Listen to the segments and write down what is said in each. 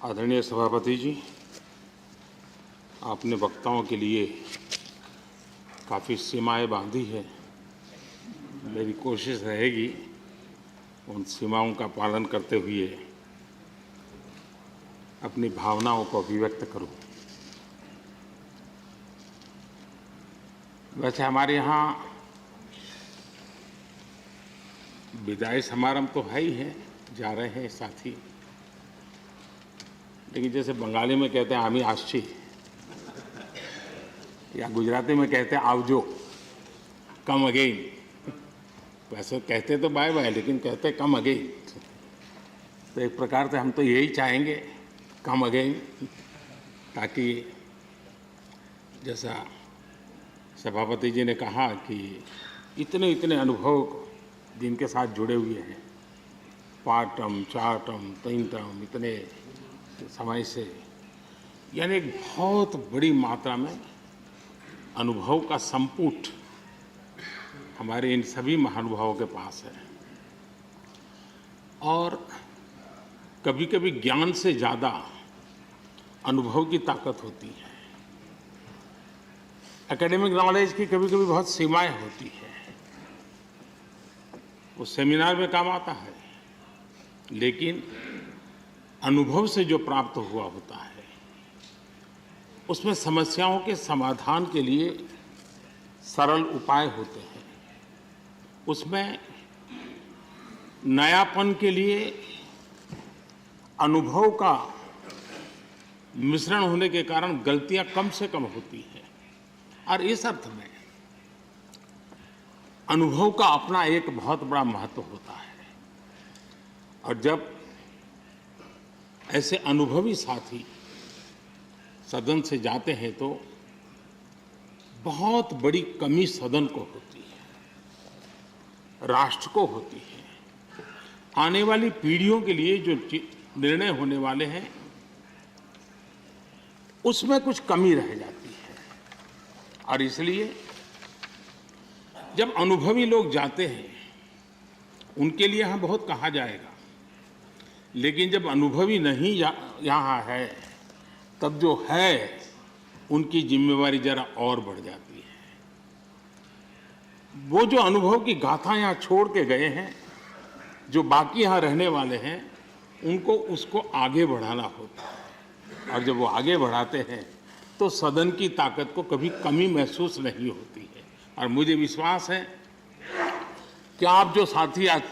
आदरणीय सभापति जी, आपने वक्ताओं के लिए काफ़ी सीमाएं बांधी है। मेरी कोशिश रहेगी उन सीमाओं का पालन करते हुए अपनी भावनाओं को अभिव्यक्त करूं। वैसे हमारे यहाँ विदाई समारंभ तो है ही है, जा रहे हैं साथी, लेकिन जैसे बंगाली में कहते हैं आमी आशी, या गुजराती में कहते हैं आवजो, कम अगेन। वैसे कहते तो बाय बाय, लेकिन कहते कम अगेन। तो एक प्रकार से हम तो यही चाहेंगे, कम अगेन, ताकि जैसा सभापति जी ने कहा कि इतने इतने अनुभव जिनके साथ जुड़े हुए हैं, 5 टर्म 4 टर्म 3 टर्म इतने समय से, यानी एक बहुत बड़ी मात्रा में अनुभव का संपुट हमारे इन सभी महानुभावों के पास है। और कभी कभी ज्ञान से ज़्यादा अनुभव की ताकत होती है। एकेडमिक नॉलेज की कभी कभी बहुत सीमाएं होती है, वो सेमिनार में काम आता है, लेकिन अनुभव से जो प्राप्त हुआ होता है उसमें समस्याओं के समाधान के लिए सरल उपाय होते हैं, उसमें नयापन के लिए अनुभव का मिश्रण होने के कारण गलतियां कम से कम होती हैं। और इस अर्थ में अनुभव का अपना एक बहुत बड़ा महत्व होता है। और जब ऐसे अनुभवी साथी सदन से जाते हैं तो बहुत बड़ी कमी सदन को होती है, राष्ट्र को होती है। आने वाली पीढ़ियों के लिए जो निर्णय होने वाले हैं उसमें कुछ कमी रह जाती है। और इसलिए जब अनुभवी लोग जाते हैं उनके लिए यहाँ बहुत कहा जाएगा, लेकिन जब अनुभवी नहीं यहाँ है तब जो है उनकी जिम्मेवारी जरा और बढ़ जाती है। वो जो अनुभव की गाथा यहाँ छोड़ के गए हैं, जो बाकी यहाँ रहने वाले हैं, उनको उसको आगे बढ़ाना होता है। और जब वो आगे बढ़ाते हैं तो सदन की ताकत को कभी कमी महसूस नहीं होती है। और मुझे विश्वास है कि आप जो साथी आज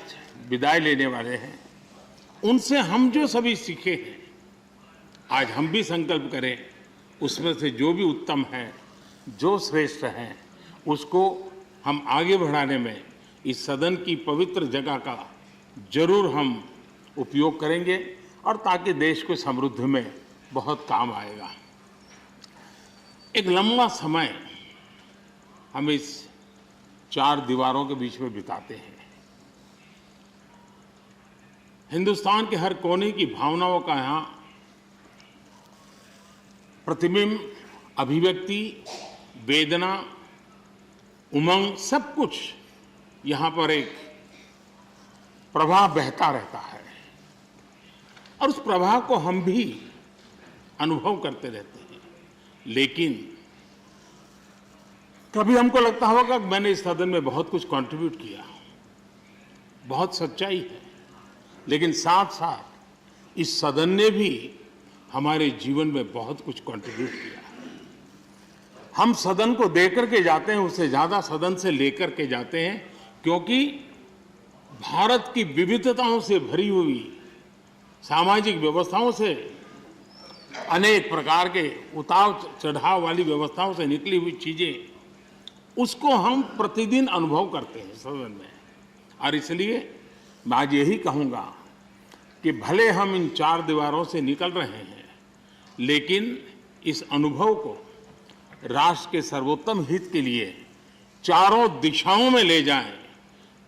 विदाई लेने वाले हैं, उनसे हम जो सभी सीखे हैं, आज हम भी संकल्प करें उसमें से जो भी उत्तम है, जो श्रेष्ठ है, उसको हम आगे बढ़ाने में इस सदन की पवित्र जगह का जरूर हम उपयोग करेंगे, और ताकि देश को समृद्धि में बहुत काम आएगा। एक लंबा समय हम इस 4 दीवारों के बीच में बिताते हैं। हिंदुस्तान के हर कोने की भावनाओं का यहाँ प्रतिबिंब, अभिव्यक्ति, वेदना, उमंग, सब कुछ यहाँ पर एक प्रवाह बहता रहता है। और उस प्रवाह को हम भी अनुभव करते रहते हैं। लेकिन कभी हमको लगता होगा कि मैंने इस सदन में बहुत कुछ कंट्रीब्यूट किया, बहुत सच्चाई है, लेकिन साथ साथ इस सदन ने भी हमारे जीवन में बहुत कुछ कंट्रीब्यूट किया। हम सदन को देकर के जाते हैं, उससे ज़्यादा सदन से लेकर के जाते हैं, क्योंकि भारत की विविधताओं से भरी हुई सामाजिक व्यवस्थाओं से, अनेक प्रकार के उतार चढ़ाव वाली व्यवस्थाओं से निकली हुई चीज़ें, उसको हम प्रतिदिन अनुभव करते हैं सदन में। और इसलिए मैं आज यही कहूँगा कि भले हम इन 4 दीवारों से निकल रहे हैं, लेकिन इस अनुभव को राष्ट्र के सर्वोत्तम हित के लिए चारों दिशाओं में ले जाएं,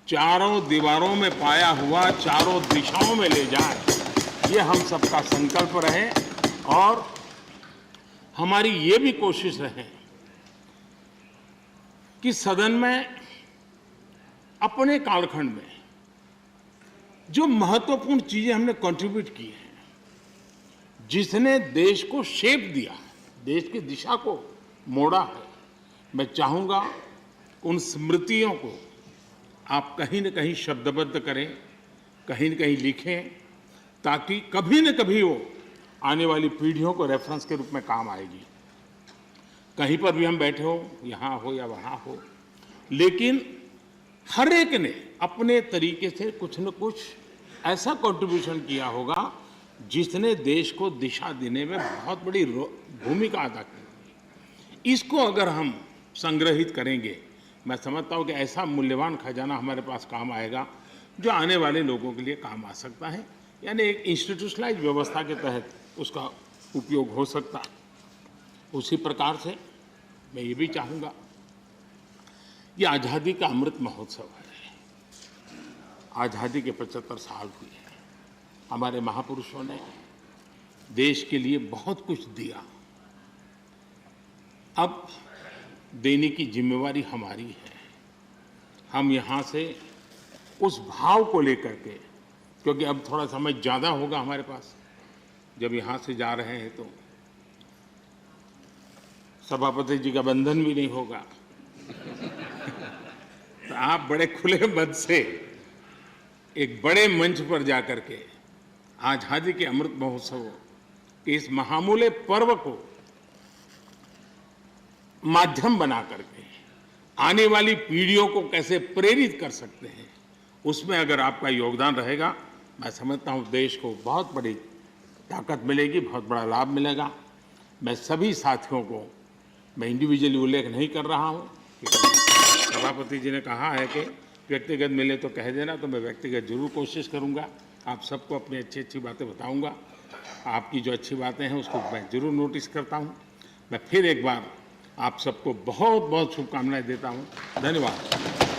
चारों दीवारों में पाया हुआ चारों दिशाओं में ले जाएं, ये हम सबका संकल्प रहे। और हमारी ये भी कोशिश रहे कि सदन में अपने कालखंड में जो महत्वपूर्ण चीजें हमने कंट्रीब्यूट की हैं, जिसने देश को शेप दिया है, देश की दिशा को मोड़ा है। मैं चाहूँगा उन स्मृतियों को आप कहीं न कहीं शब्दबद्ध करें, कहीं न कहीं लिखें, ताकि कभी न कभी वो आने वाली पीढ़ियों को रेफरेंस के रूप में काम आएगी। कहीं पर भी हम बैठे हो, यहाँ हो या वहाँ हो, लेकिन हर एक ने अपने तरीके से कुछ न कुछ ऐसा कंट्रीब्यूशन किया होगा जिसने देश को दिशा देने में बहुत बड़ी भूमिका अदा की। इसको अगर हम संग्रहित करेंगे, मैं समझता हूँ कि ऐसा मूल्यवान खजाना हमारे पास काम आएगा जो आने वाले लोगों के लिए काम आ सकता है। यानी एक इंस्टीट्यूशनलाइज व्यवस्था के तहत उसका उपयोग हो सकता है। उसी प्रकार से मैं ये भी चाहूँगा, ये आज़ादी का अमृत महोत्सव है। आज़ादी के 75 साल हुए हैं। हमारे महापुरुषों ने देश के लिए बहुत कुछ दिया। अब देने की जिम्मेवारी हमारी है। हम यहाँ से उस भाव को लेकर के, क्योंकि अब थोड़ा समय ज़्यादा होगा हमारे पास, जब यहाँ से जा रहे हैं तो सभापति जी का बंधन भी नहीं होगा। तो आप बड़े खुले मन से एक बड़े मंच पर जाकर के आज़ादी के अमृत महोत्सव के इस महामूल्य पर्व को माध्यम बना करके आने वाली पीढ़ियों को कैसे प्रेरित कर सकते हैं, उसमें अगर आपका योगदान रहेगा, मैं समझता हूँ देश को बहुत बड़ी ताकत मिलेगी, बहुत बड़ा लाभ मिलेगा। मैं सभी साथियों को, मैं इंडिविजुअली उल्लेख नहीं कर रहा हूँ, सभापति जी ने कहा है कि व्यक्तिगत मिले तो कह देना, तो मैं व्यक्तिगत जरूर कोशिश करूँगा। आप सबको अपनी अच्छी अच्छी बातें बताऊँगा। आपकी जो अच्छी बातें हैं उसको मैं जरूर नोटिस करता हूँ। मैं फिर एक बार आप सबको बहुत बहुत शुभकामनाएं देता हूँ। धन्यवाद।